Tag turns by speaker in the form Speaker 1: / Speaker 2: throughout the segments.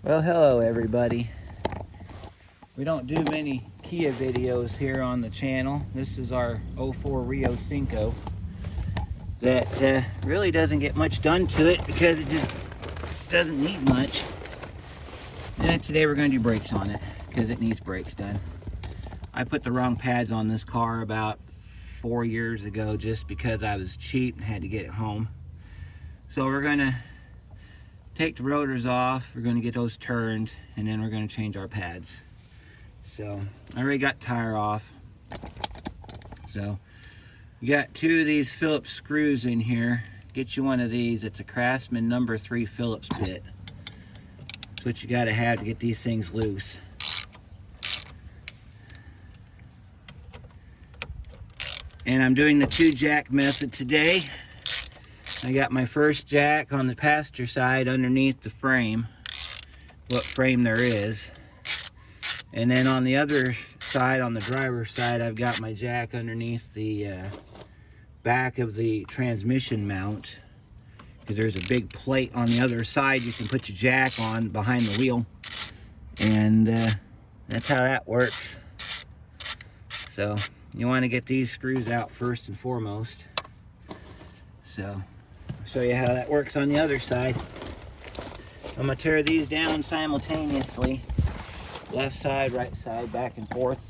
Speaker 1: Well, hello everybody. We don't do many Kia videos here on the channel. This is our 04 Rio Cinco that really doesn't get much done to it because it just doesn't need much. And today we're going to do brakes on it because it needs brakes done. I put the wrong pads on this car about 4 years ago just because I was cheap and had to get it home. So we're going to take the rotors off, we're going to get those turned, and then we're going to change our pads. So I already got the tire off. So you got 2 of these Phillips screws in here. Get you one of these. It's a Craftsman number 3 Phillips bit. That's what you got to have to get these things loose. And I'm doing the 2-jack method today. I got my first jack on the passenger side underneath the frame, what frame there is. And then on the other side, on the driver's side, I've got my jack underneath the back of the transmission mount. Because there's a big plate on the other side you can put your jack on behind the wheel. And that's how that works. So you want to get these screws out first and foremost. So I'll show you how that works on the other side. I'm going to tear these down simultaneously. Left side, right side, back and forth.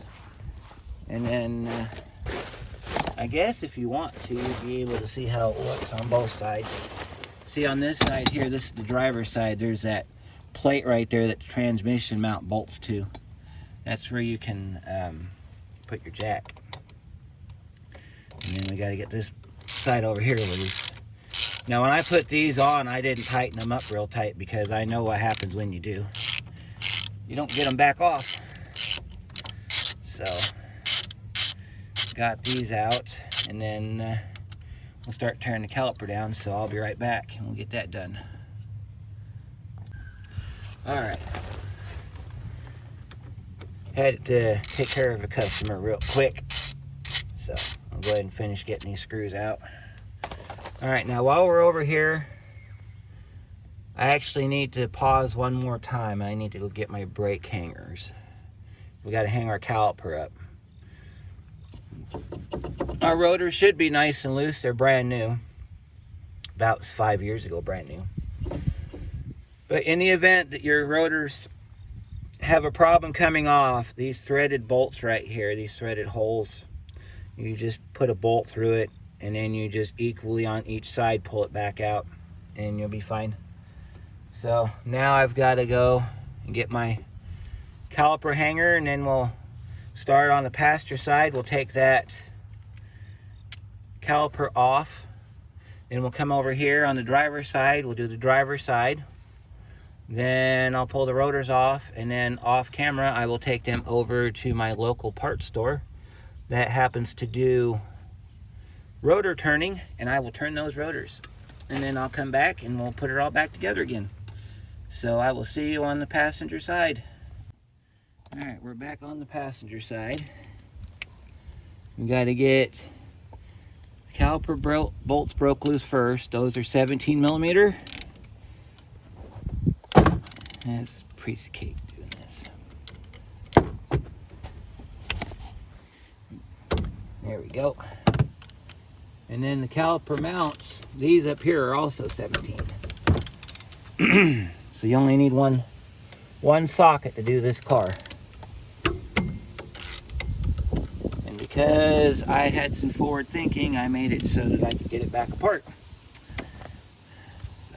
Speaker 1: And then I guess if you want to, you'll be able to see how it looks on both sides. See, on this side here, this is the driver's side, there's that plate right there that the transmission mount bolts to. That's where you can put your jack. And then we got to get this side over here loose. Now when I put these on, I didn't tighten them up real tight because I know what happens when you do. You don't get them back off. So got these out, and then we'll start tearing the caliper down. So I'll be right back and we'll get that done. All right, had to take care of a customer real quick, so I'll go ahead and finish getting these screws out. All right, now while we're over here, I actually need to pause one more time. I need to go get my brake hangers. We got to hang our caliper up. Our rotors should be nice and loose. They're brand new. About 5 years ago, brand new. But in the event that your rotors have a problem coming off, these threaded bolts right here, these threaded holes, you just put a bolt through it, and then you just equally on each side pull it back out, and you'll be fine. So now I've got to go and get my caliper hanger, and then we'll start on the passenger side. We'll take that caliper off. Then we'll come over here on the driver's side. We'll do the driver's side. Then I'll pull the rotors off, and then off camera I will take them over to my local parts store that happens to do rotor turning, and I will turn those rotors. And then I'll come back and we'll put it all back together again. So I will see you on the passenger side. All right, we're back on the passenger side. We got to get caliper bolts broke loose first. Those are 17 millimeter. That's a piece of cake doing this. There we go. And then the caliper mounts, these up here are also 17. So you only need one socket to do this car. And because I had some forward thinking, I made it so that I could get it back apart. So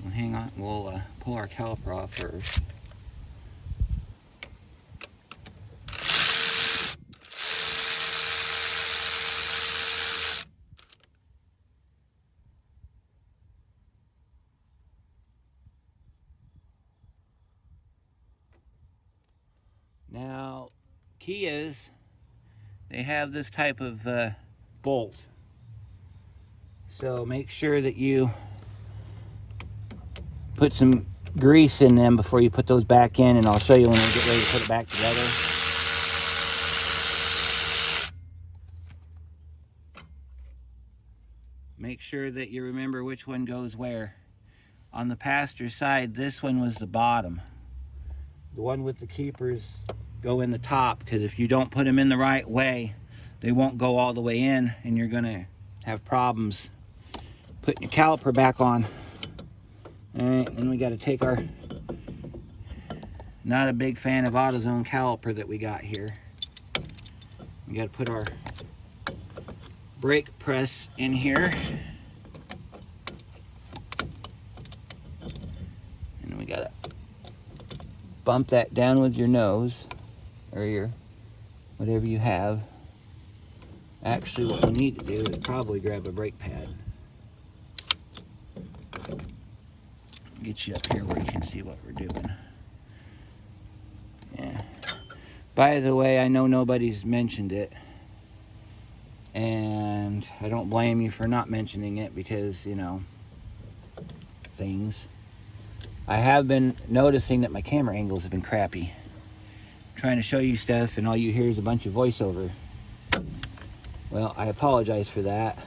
Speaker 1: well, hang on, we'll pull our caliper off first. Now, Kias, they have this type of bolt. So make sure that you put some grease in them before you put those back in, and I'll show you when we get ready to put it back together. Make sure that you remember which one goes where. on the passenger side, this one was the bottom. The one with the keepers go in the top, because if you don't put them in the right way, they won't go all the way in, and you're gonna have problems putting your caliper back on. All right, then we got to take our, not a big fan of AutoZone caliper that we got here. We got to put our brake press in here, and we got to bump that down with your nose or your whatever you have. Actually, what we need to do is probably grab a brake pad. Get you up here where you can see what we're doing. Yeah. By the way, I know nobody's mentioned it, and I don't blame you for not mentioning it because, you know, things. I have been noticing that my camera angles have been crappy. I'm trying to show you stuff and all you hear is a bunch of voiceover. Well, I apologize for that,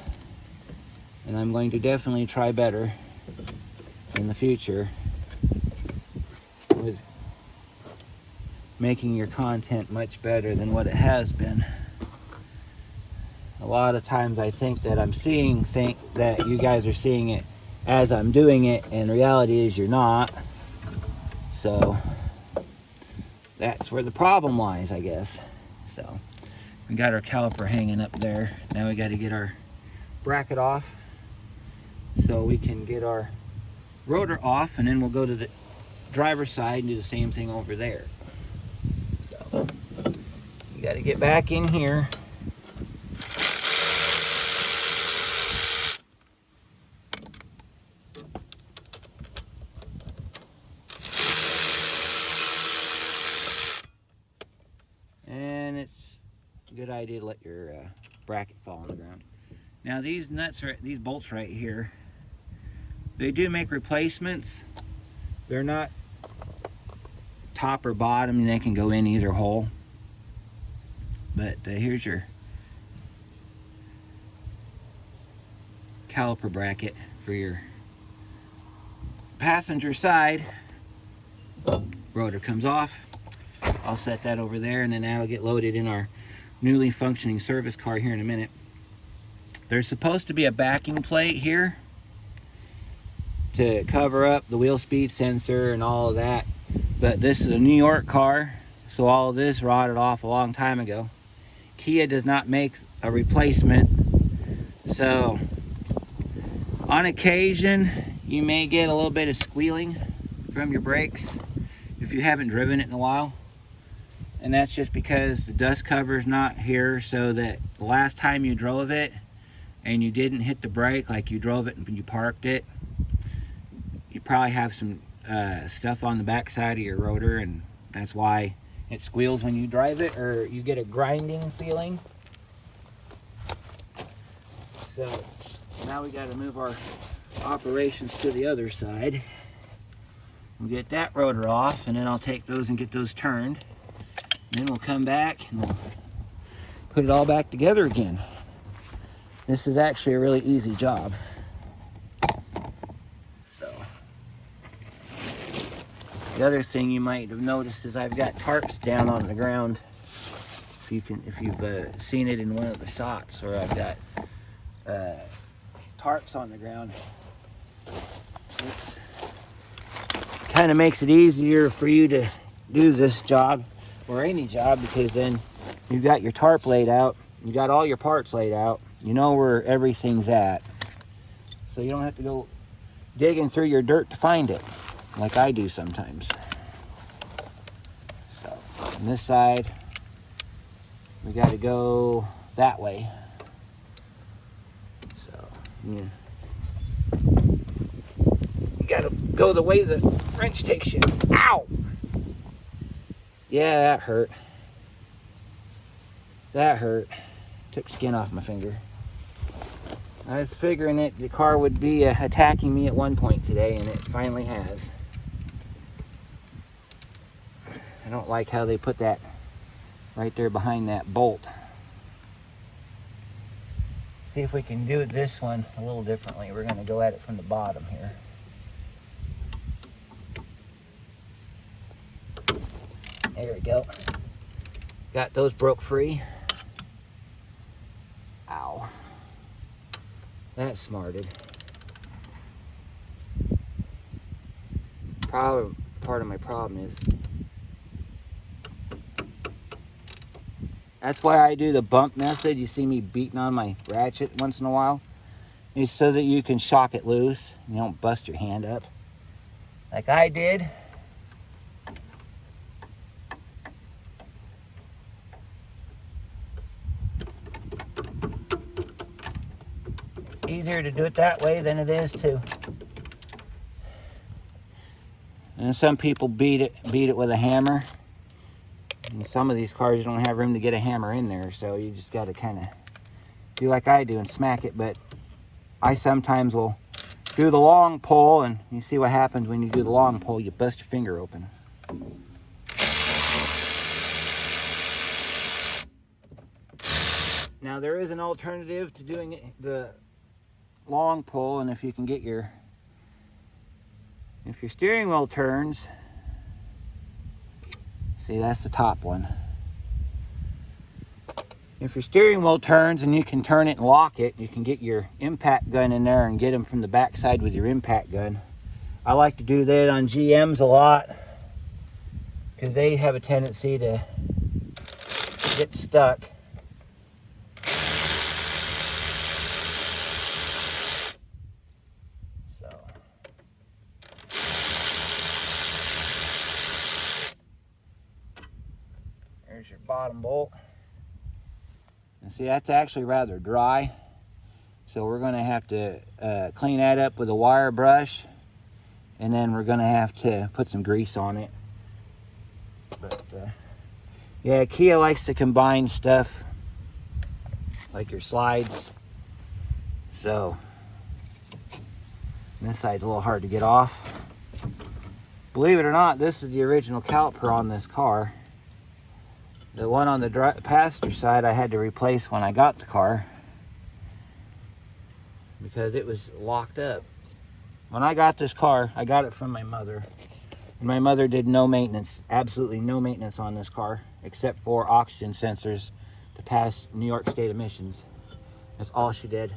Speaker 1: and I'm going to definitely try better in the future with making your content much better than what it has been. A lot of times I think that I'm think that you guys are seeing it as I'm doing it, and reality is you're not. So that's where the problem lies, I guess. So we got our caliper hanging up there. Now we got to get our bracket off so we can get our rotor off, and then we'll go to the driver's side and do the same thing over there. So you got to get back in here. And it's a good idea to let your bracket fall on the ground. Now these nuts, these bolts right here, they do make replacements. They're not top or bottom, and they can go in either hole. But here's your caliper bracket for your passenger side. Rotor comes off. I'll set that over there, and then that'll get loaded in our newly functioning service car here in a minute. There's supposed to be a backing plate here to cover up the wheel speed sensor and all of that, but this is a New York car, so all of this rotted off a long time ago. Kia does not make a replacement, so on occasion you may get a little bit of squealing from your brakes if you haven't driven it in a while, and that's just because the dust cover is not here, so that the last time you drove it and you didn't hit the brake, like you drove it and you parked it, you probably have some stuff on the back side of your rotor, and that's why it squeals when you drive it, or you get a grinding feeling. So now we got to move our operations to the other side. We'll get that rotor off, and then I'll take those and get those turned. Then we'll come back and we'll put it all back together again. This is actually a really easy job. So the other thing you might have noticed is I've got tarps down on the ground. If you've seen it in one of the shots, or I've got tarps on the ground. It kind of makes it easier for you to do this job or any job, because then you've got your tarp laid out, you got all your parts laid out, you know where everything's at, so you don't have to go digging through your dirt to find it like I do sometimes. So on this side we got to go that way. So yeah, you got to go the way the wrench takes you. Ow! Yeah, that hurt. That hurt. Took skin off my finger. I was figuring that the car would be attacking me at one point today, and it finally has. I don't like how they put that right there behind that bolt. See if we can do this one a little differently. We're going to go at it from the bottom here. There we go. Got those broke free. Ow. That smarted. Part of my problem is that's why I do the bump method. You see me beating on my ratchet once in a while. It's so that you can shock it loose and you don't bust your hand up like I did. It's easier to do it that way than it is to. And some people beat it with a hammer. And some of these cars, you don't have room to get a hammer in there, so you just got to kind of do like I do and smack it. But I sometimes will do the long pull, and you see what happens when you do the long pull. You bust your finger open. Now there is an alternative to doing the long pull, and if you can get your steering wheel turns, see, that's the top one. If your steering wheel turns and you can turn it and lock it, you can get your impact gun in there and get them from the backside with your impact gun. I like to do that on GMs a lot because they have a tendency to get stuck. So there's your bottom bolt. And see, that's actually rather dry. So we're going to have to clean that up with a wire brush. And then we're going to have to put some grease on it. But yeah, Kia likes to combine stuff like your slides. So this side's a little hard to get off. Believe it or not, this is the original caliper on this car. The one on the passenger side I had to replace when I got the car because it was locked up. When I got this car, I got it from my mother. And my mother did no maintenance, absolutely no maintenance on this car, except for oxygen sensors to pass New York State emissions. That's all she did.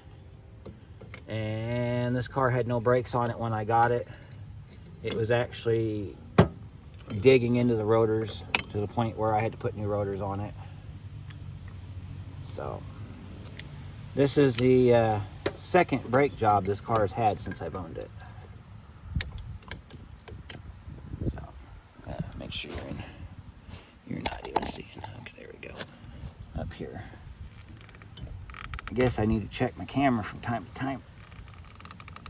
Speaker 1: And this car had no brakes on it when I got it. It was actually digging into the rotors to the point where I had to put new rotors on it. So this is the second brake job this car has had since I've owned it. So make sure you're not even seeing. Okay, there we go. Up here. I guess I need to check my camera from time to time.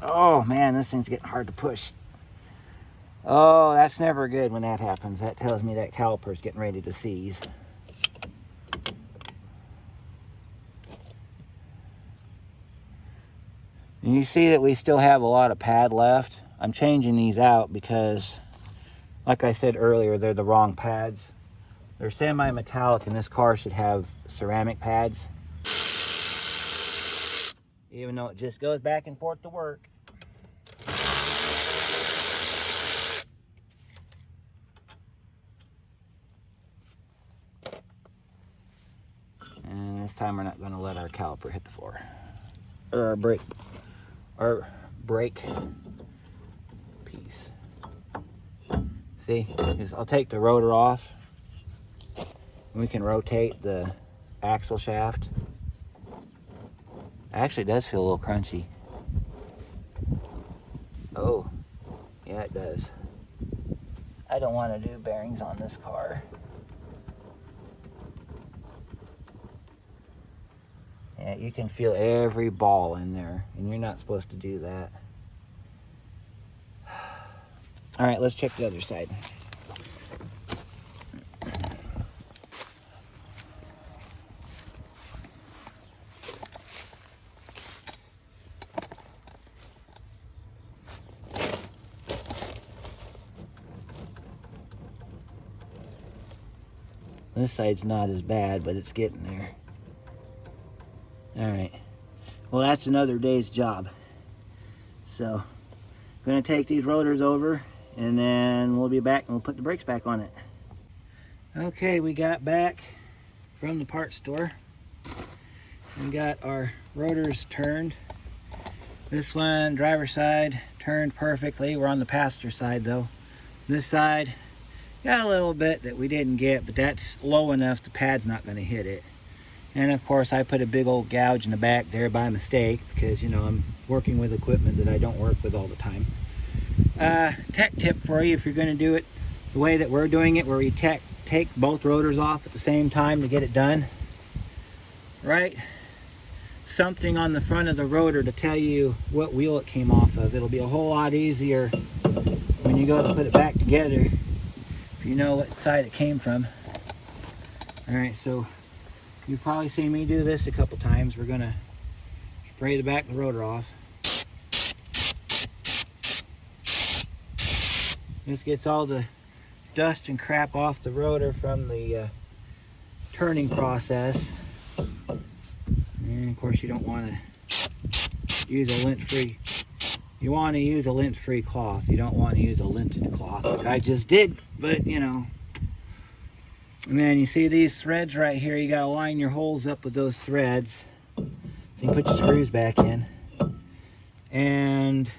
Speaker 1: Oh man, this thing's getting hard to push. Oh, that's never good when that happens. That tells me that caliper's getting ready to seize. And you see that we still have a lot of pad left. I'm changing these out because, like I said earlier, they're the wrong pads. They're semi-metallic and this car should have ceramic pads. Even though it just goes back and forth to work. And this time we're not going to let our caliper hit the floor. Or our brake piece. See, I'll take the rotor off. And we can rotate the axle shaft. It actually does feel a little crunchy. Oh, yeah, it does. I don't want to do bearings on this car. Yeah, you can feel every ball in there, and you're not supposed to do that. All right, let's check the other side. This side's not as bad, but it's getting there. All right, well, that's another day's job. So I'm gonna take these rotors over and then we'll be back and we'll put the brakes back on it. Okay, we got back from the parts store and got our rotors turned. This one, driver's side, turned perfectly. We're on the passenger side though. This side, got a little bit that we didn't get, but that's low enough the pad's not going to hit it. And of course I put a big old gouge in the back there by mistake because, you know, I'm working with equipment that I don't work with all the time. Tech tip for you if you're going to do it the way that we're doing it, where you take both rotors off at the same time to get it done. Right? Something on the front of the rotor to tell you what wheel it came off of. It'll be a whole lot easier when you go to put it back together if you know what side it came from. Alright, so you've probably seen me do this a couple times. We're going to spray the back of the rotor off. This gets all the dust and crap off the rotor from the turning process. And of course you don't want to use a lint-free. You want to use a lint-free cloth. You don't want to use a linted cloth like I just did, but you know. And then you see these threads right here, you got to line your holes up with those threads. So you put your screws back in. And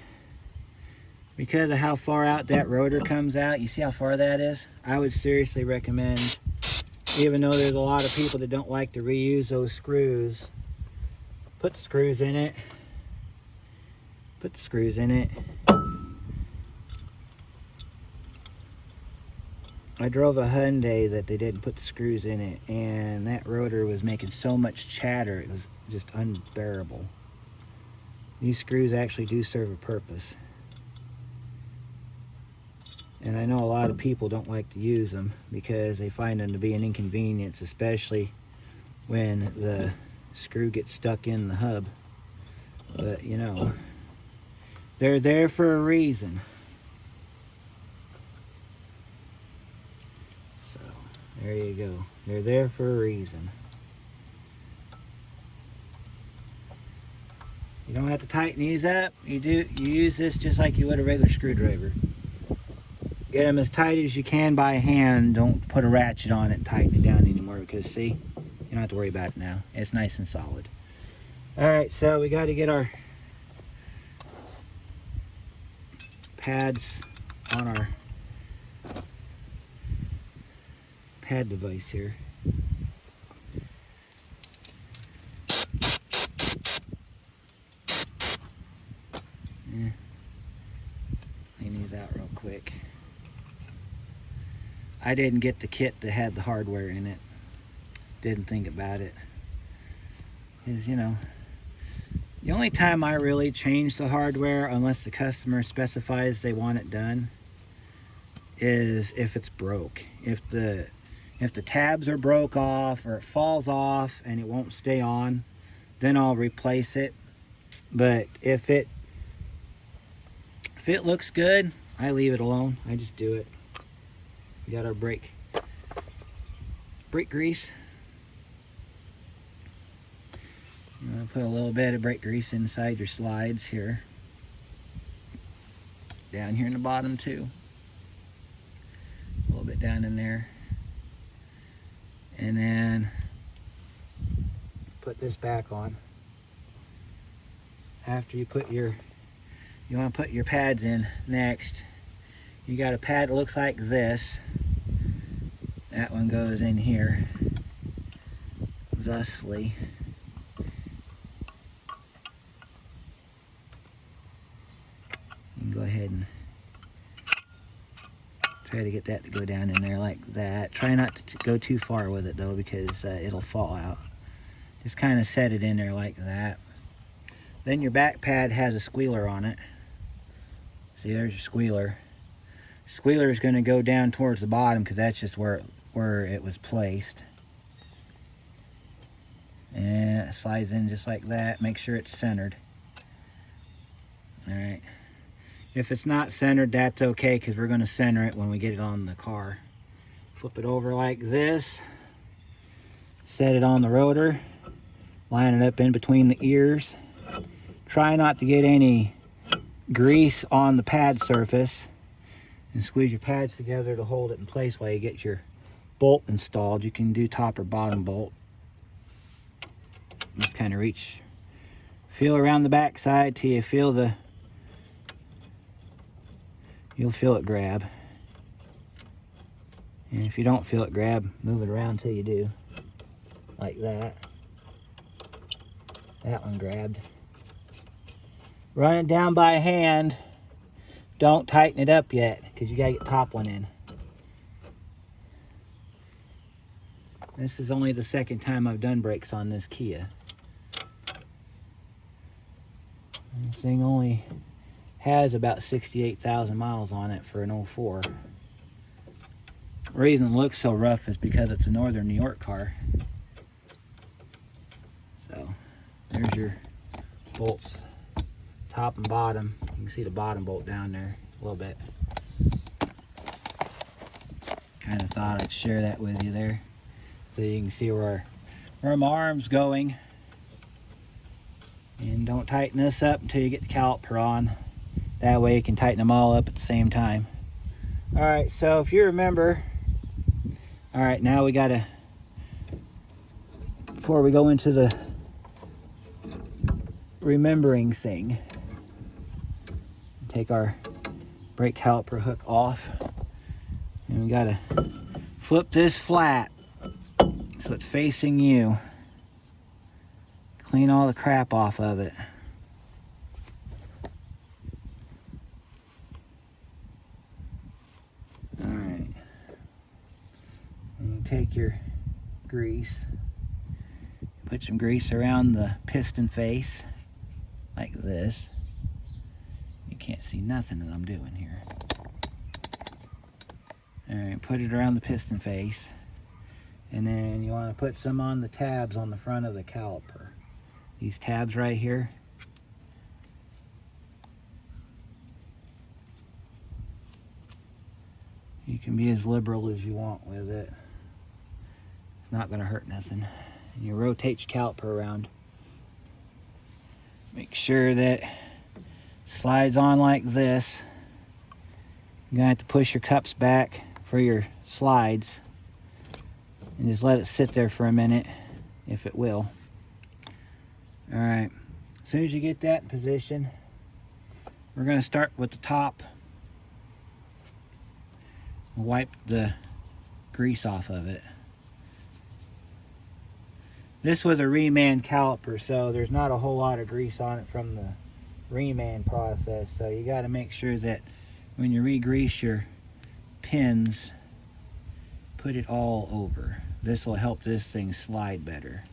Speaker 1: because of how far out that rotor comes out, you see how far that is? I would seriously recommend, even though there's a lot of people that don't like to reuse those screws, put the screws in it. Put the screws in it. I drove a Hyundai that they didn't put the screws in it, and that rotor was making so much chatter, it was just unbearable. These screws actually do serve a purpose. And I know a lot of people don't like to use them because they find them to be an inconvenience, especially when the screw gets stuck in the hub. But you know, they're there for a reason. So there you go. They're there for a reason. You don't have to tighten these up. You use this just like you would a regular screwdriver. Get them as tight as you can by hand. Don't put a ratchet on it and tighten it down anymore, because see, you don't have to worry about it now. It's nice and solid. Alright, so we got to get our pads on our pad device here. Clean these out real quick. I didn't get the kit that had the hardware in it. Didn't think about it. Because, you know, the only time I really change the hardware, unless the customer specifies they want it done, is if it's broke. If the tabs are broke off or it falls off and it won't stay on, then I'll replace it. But if it looks good, I leave it alone. I just do it. We got our brake grease. I'm going to put a little bit of brake grease inside your slides here. Down here in the bottom too. A little bit down in there. And then put this back on. After you put you want to put your pads in next. You got a pad that looks like this. That one goes in here. Thusly. You can go ahead and try to get that to go down in there like that. Try not to go too far with it though, because it'll fall out. Just kind of set it in there like that. Then your back pad has a squealer on it. See, there's your squealer. Squealer is going to go down towards the bottom because that's just where it was placed. And it slides in just like that. Make sure it's centered. Alright. If it's not centered, that's okay, because we're going to center it when we get it on the car. Flip it over like this. Set it on the rotor. Line it up in between the ears. Try not to get any grease on the pad surface. And squeeze your pads together to hold it in place while you get your bolt installed. You can do top or bottom bolt. Just kind of feel around the back side till you feel you'll feel it grab. And if you don't feel it grab, move it around till you do. Like that. That one grabbed. Run it down by hand. Don't tighten it up yet, because you gotta get the top one in. This is only the second time I've done brakes on this Kia. This thing only has about 68,000 miles on it for an 04. The reason it looks so rough is because it's a Northern New York car. So, there's your bolts, top and bottom. You can see the bottom bolt down there a little bit. Kind of thought I'd share that with you there, so you can see where my arm's going. And don't tighten this up until you get the caliper on. That way you can tighten them all up at the same time. Alright, so if you remember, alright, now we gotta, before we go into the remembering thing, take our brake caliper hook off, and we gotta flip this flat so it's facing you. Clean all the crap off of it. Alright. And you take your grease, put some grease around the piston face, like this. You can't see nothing that I'm doing here. Alright, put it around the piston face. And then you want to put some on the tabs on the front of the caliper. These tabs right here. You can be as liberal as you want with it. It's not going to hurt nothing. And you rotate your caliper around. Make sure that it slides on like this. You're going to have to push your cups back for your slides. And just let it sit there for a minute, if it will. Alright, as soon as you get that in position, we're going to start with the top. Wipe the grease off of it. This was a reman caliper, so there's not a whole lot of grease on it from the reman process. So you got to make sure that when you re-grease your pins, put it all over. This will help this thing slide better.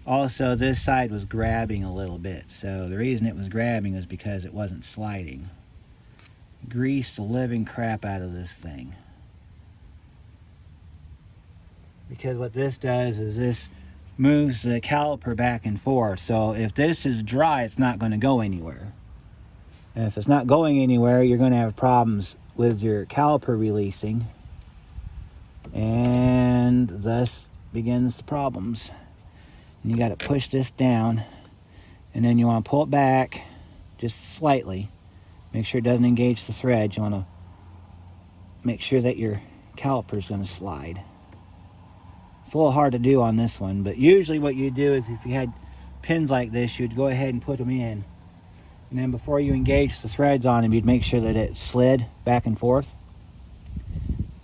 Speaker 1: Also, this side was grabbing a little bit, so the reason it was grabbing is because it wasn't sliding. Grease the living crap out of this thing. Because what this does is this moves the caliper back and forth. So if this is dry, it's not going to go anywhere. And if it's not going anywhere, you're going to have problems with your caliper releasing. And thus begins the problems. And you got to push this down, and then you want to pull it back just slightly. Make sure it doesn't engage the thread. You want to make sure that your caliper is going to slide. It's a little hard to do on this one, but usually what you do is if you had pins like this, you'd go ahead and put them in. And then before you engage the threads on them, you'd make sure that it slid back and forth.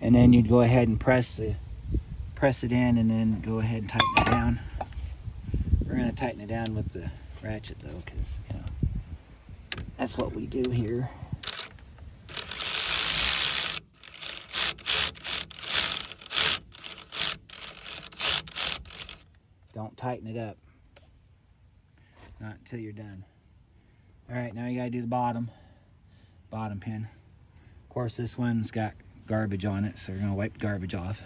Speaker 1: And then you'd go ahead and press it in, and then go ahead and tighten it down. We're going to tighten it down with the ratchet though, because you know that's what we do here. Don't tighten it up. Not until you're done. Alright, now you got to do the bottom pin. Of course, this one's got garbage on it, so we're going to wipe the garbage off.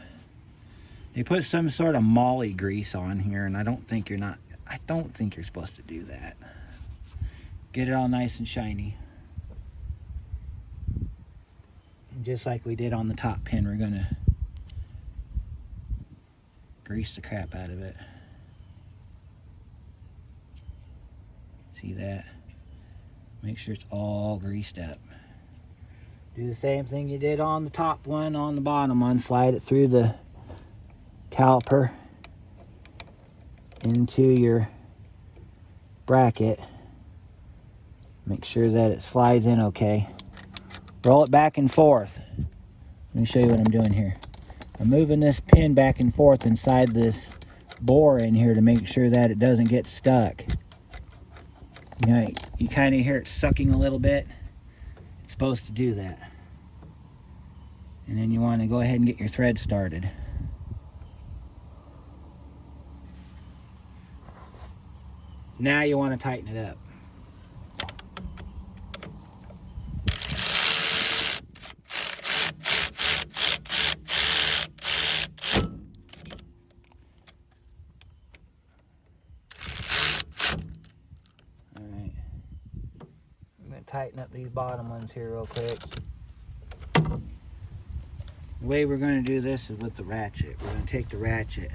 Speaker 1: They put some sort of moly grease on here, and I don't think you're supposed to do that. Get it all nice and shiny. And just like we did on the top pin, we're going to grease the crap out of it. See that? Make sure it's all greased up. Do the same thing you did on the top one, on the bottom one. Slide it through the caliper into your bracket. Make sure that it slides in okay. Roll it back and forth. Let me show you what I'm doing here. I'm moving this pin back and forth inside this bore in here to make sure that it doesn't get stuck. You know, you kind of hear it sucking a little bit. It's supposed to do that. And then you want to go ahead and get your thread started. Now you want to tighten it up. Alright. I'm going to tighten up these bottom ones here real quick. The way we're going to do this is with the ratchet. We're going to take the ratchet.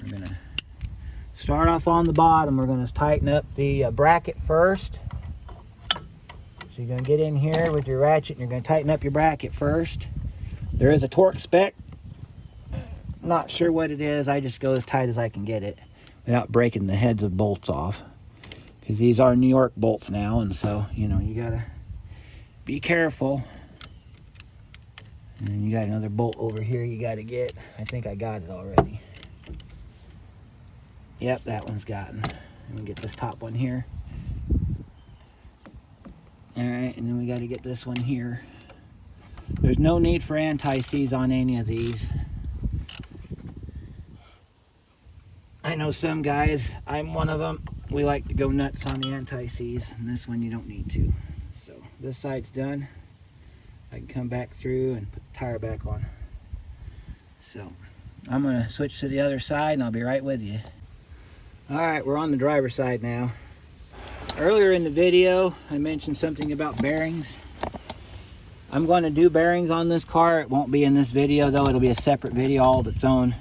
Speaker 1: We're going to start off on the bottom. We're going to tighten up the bracket first. So you're going to get in here with your ratchet and you're going to tighten up your bracket first. There is a torque spec. Not sure what it is. I just go as tight as I can get it without breaking the heads of bolts off. Because these are New York bolts now, and so, you know, you got to be careful. And then you got another bolt over here you got to get. I think I got it already. Yep, that one's gotten. Let me get this top one here. Alright, and then we got to get this one here. There's no need for anti-seize on any of these. I know some guys, I'm one of them, we like to go nuts on the anti-seize, and this one you don't need to. So this side's done. I can come back through and put the tire back on. So I'm going to switch to the other side and I'll be right with you. Alright, we're on the driver's side now. Earlier in the video I mentioned something about bearings. I'm going to do bearings on this car. It won't be in this video though, it'll be a separate video all its own.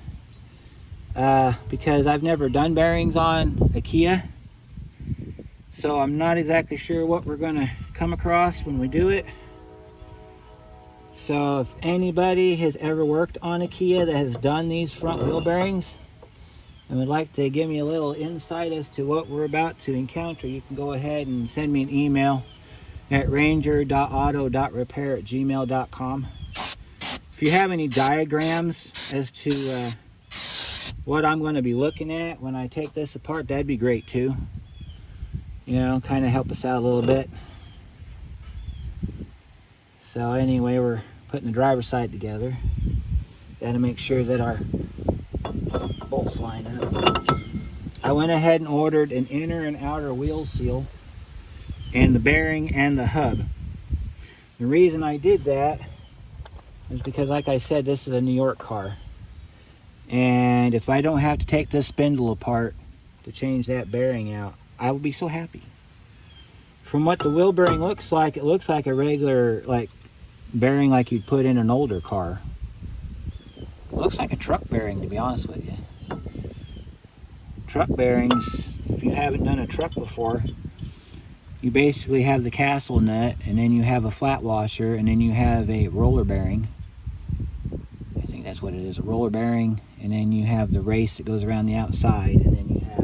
Speaker 1: Because I've never done bearings on a Kia. So I'm not exactly sure what we're going to come across when we do it. So if anybody has ever worked on a Kia that has done these front wheel bearings and would like to give me a little insight as to what we're about to encounter, you can go ahead and send me an email at ranger.auto.repair@gmail.com. If you have any diagrams as to what I'm going to be looking at when I take this apart, that'd be great too. You know, kind of help us out a little bit. So anyway, we're putting the driver's side together. Got to make sure that our bolts line up. I went ahead and ordered an inner and outer wheel seal and the bearing and the hub. The reason I did that is because, like I said, this is a New York car. And if I don't have to take this spindle apart to change that bearing out, I will be so happy. From what the wheel bearing looks like, it looks like a regular bearing like you'd put in an older car. It looks like a truck bearing, to be honest with you. Truck bearings, if you haven't done a truck before, you basically have the castle nut, and then you have a flat washer, and then you have a roller bearing. I think that's what it is, a roller bearing, and then you have the race that goes around the outside, and then you have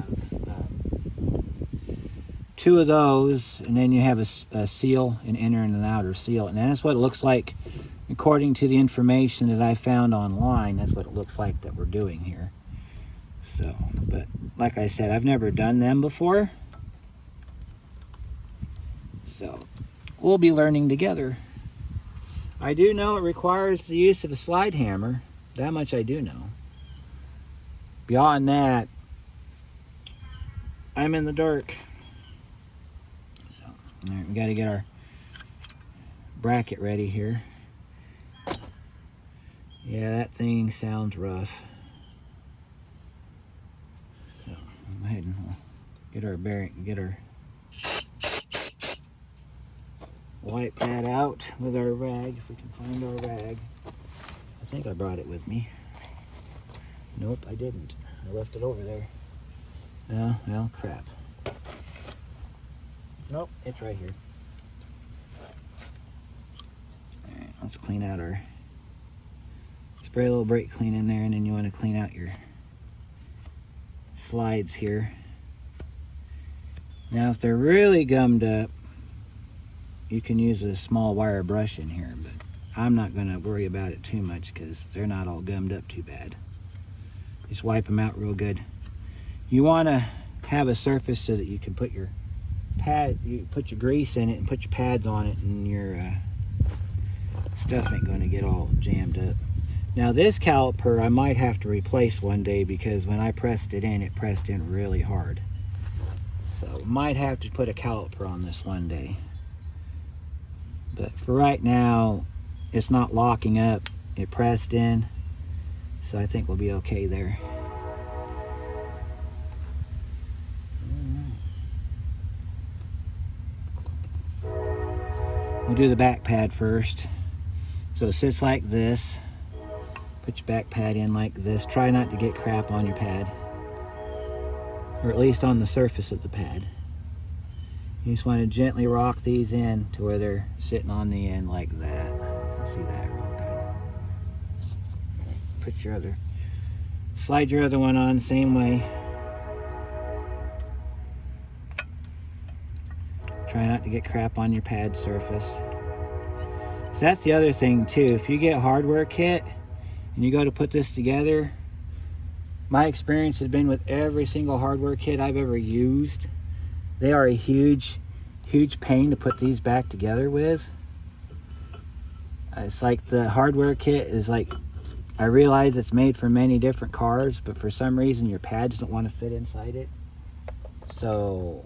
Speaker 1: two of those, and then you have a seal, an inner and an outer seal, and that's what it looks like according to the information that I found online. That's what it looks like that we're doing here. So, but like I said, I've never done them before, so we'll be learning together. I do know it requires the use of a slide hammer. That much I do know. Beyond that, I'm in the dark. So, all right, we got to get our bracket ready here. Yeah, that thing sounds rough. So, go ahead and we'll get our bearing, get our wipe that out with our rag, if we can find our rag. I think I brought it with me. Nope, I didn't. I left it over there. Oh, well, crap. Nope, it's right here. Alright, let's clean out our spray a little brake clean in there, and then you want to clean out your slides here. Now if they're really gummed up, you can use a small wire brush in here, but I'm not going to worry about it too much because they're not all gummed up too bad. Just wipe them out real good. You want to have a surface so that you can put your pad, you put your grease in it and put your pads on it, and your stuff ain't going to get all jammed up. Now this caliper I might have to replace one day because when I pressed it pressed in really hard. So might have to put a caliper on this one day. But for right now, it's not locking up. It pressed in, so I think we'll be okay there. We'll do the back pad first. So it sits like this. Put your back pad in like this. Try not to get crap on your pad, or at least on the surface of the pad. You just want to gently rock these in to where they're sitting on the end like that. You see that real good. Slide your other one on same way. Try not to get crap on your pad surface. So that's the other thing too. If you get a hardware kit and you go to put this together, my experience has been with every single hardware kit I've ever used, they are a huge pain to put these back together with. It's like the hardware kit is like, I realize it's made for many different cars, but for some reason your pads don't want to fit inside it. So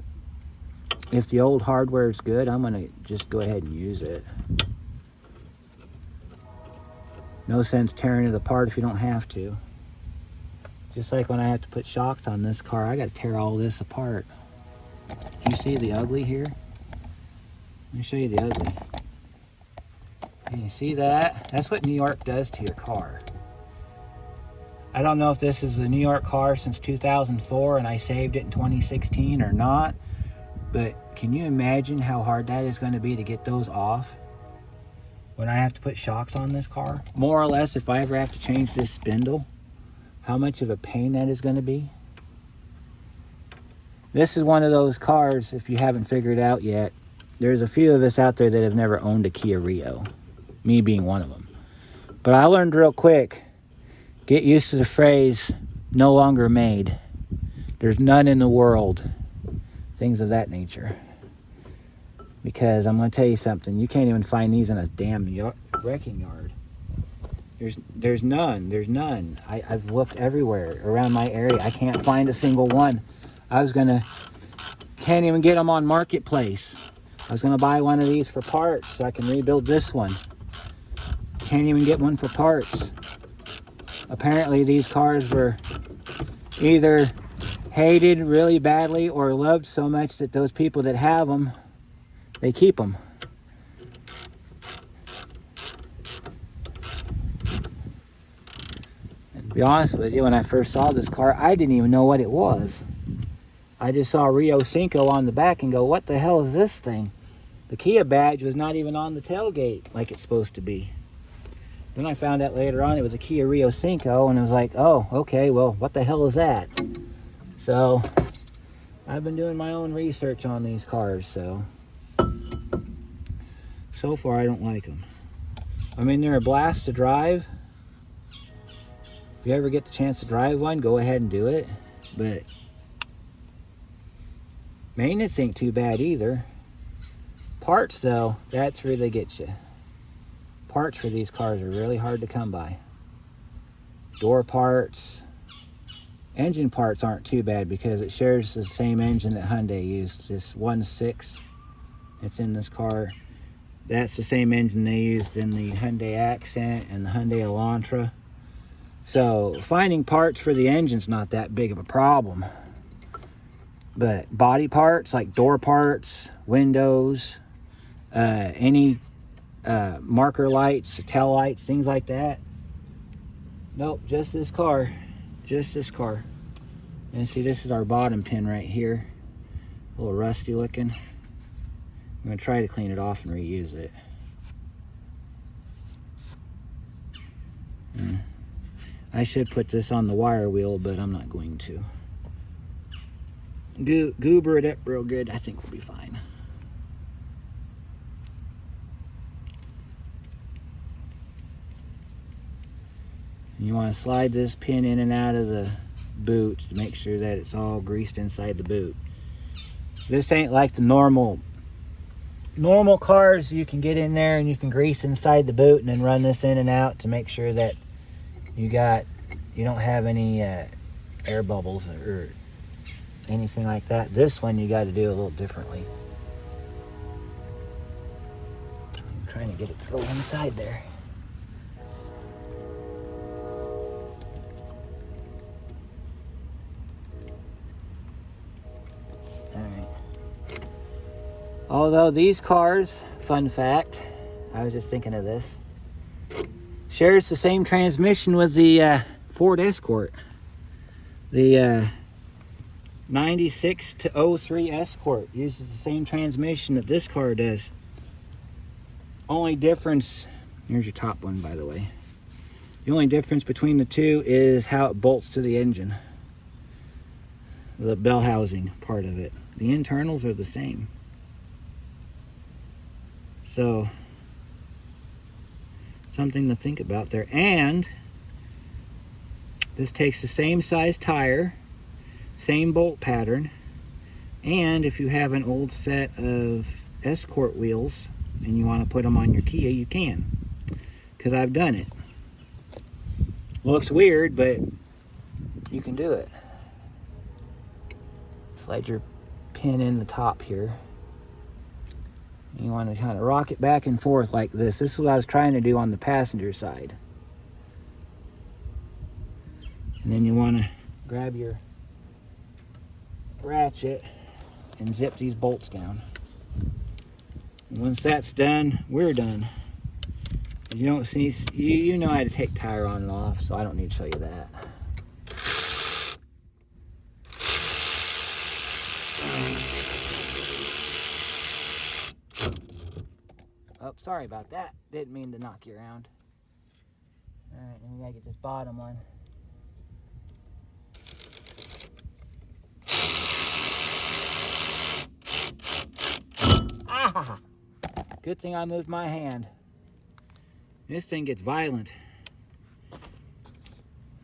Speaker 1: if the old hardware is good, I'm going to just go ahead and use it. No sense tearing it apart if you don't have to. Just like when I have to put shocks on this car, I got to tear all this apart. You see the ugly here? Let me show you the ugly. Can you see that? That's what New York does to your car. I don't know if this is a New York car since 2004 and I saved it in 2016 or not, but can you imagine how hard that is going to be to get those off when I have to put shocks on this car? More or less, if I ever have to change this spindle, how much of a pain that is going to be. This is one of those cars, if you haven't figured out yet, there's a few of us out there that have never owned a Kia Rio, me being one of them. But I learned real quick, get used to the phrase, no longer made. There's none in the world. Things of that nature. Because I'm going to tell you something, you can't even find these in a damn wrecking yard. There's none. I've looked everywhere around my area. I can't find a single one. Can't even get them on Marketplace. I was gonna buy one of these for parts so I can rebuild this one. Can't even get one for parts. Apparently these cars were either hated really badly or loved so much that those people that have them, they keep them. And to be honest with you, when I first saw this car, I didn't even know what it was. I just saw Rio Cinco on the back and go, what the hell is this thing? The Kia badge was not even on the tailgate like it's supposed to be. Then I found out later on it was a Kia Rio Cinco, and I was like, oh, okay, well, what the hell is that? So I've been doing my own research on these cars, so far I don't like them. I mean, they're a blast to drive. If you ever get the chance to drive one, go ahead and do it. But maintenance ain't too bad either. Parts though, that's where they get you. Parts for these cars are really hard to come by. Door parts, engine parts aren't too bad because it shares the same engine that Hyundai used. This 1.6 that's in this car, that's the same engine they used in the Hyundai Accent and the Hyundai Elantra. So finding parts for the engine's not that big of a problem. But body parts like door parts, windows, any marker lights, tail lights, things like that. Nope, just this car. Just this car. And see, this is our bottom pin right here. A little rusty looking. I'm going to try to clean it off and reuse it. I should put this on the wire wheel, but I'm not going to. Goober it up real good. I think we'll be fine. You want to slide this pin in and out of the boot to make sure that it's all greased inside the boot. This ain't like the normal cars. You can get in there and you can grease inside the boot and then run this in and out to make sure that you don't have any air bubbles or anything like that. This one you got to do a little differently. I'm trying to get it to go inside there. Alright. Although these cars, fun fact, I was just thinking of this, shares the same transmission with the Ford Escort. The 96 to 03 Escort uses the same transmission that this car does. Only difference, here's your top one by the way. The only difference between the two is how it bolts to the engine. The bell housing part of it. The internals are the same. So, something to think about there. And this takes the same size tire, same bolt pattern, and if you have an old set of Escort wheels and you want to put them on your Kia, you can, because I've done it. Looks weird, but you can do it. Slide your pin in the top here. You want to kind of rock it back and forth like this. This is what I was trying to do on the passenger side. And then you want to grab your ratchet and zip these bolts down. And once that's done, we're done. You don't see, you know how to take tire on and off, so I don't need to show you that. Oh, sorry about that. Didn't mean to knock you around. Alright, then we gotta get this bottom one. Ah! Good thing I moved my hand. This thing gets violent.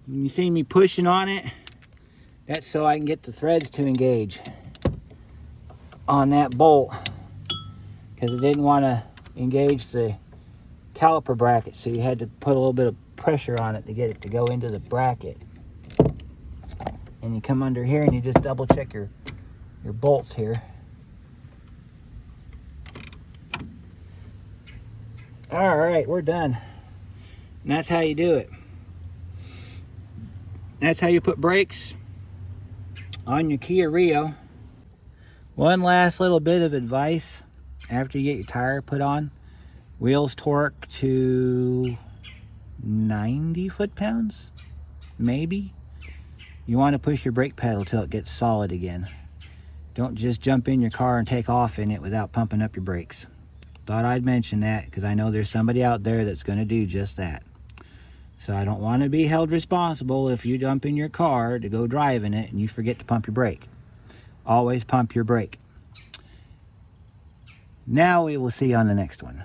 Speaker 1: When you see me pushing on it, that's so I can get the threads to engage on that bolt, because it didn't want to engage the caliper bracket, so you had to put a little bit of pressure on it to get it to go into the bracket. And you come under here and you just double check your bolts here. All right, we're done. And that's how you do it. That's how you put brakes on your Kia Rio. One last little bit of advice after you get your tire put on. Wheels torque to 90 foot-pounds, maybe. You want to push your brake pedal till it gets solid again. Don't just jump in your car and take off in it without pumping up your brakes. Thought I'd mention that because I know there's somebody out there that's going to do just that. So I don't want to be held responsible if you jump in your car to go driving it and you forget to pump your brake. Always pump your brake. Now we will see you on the next one.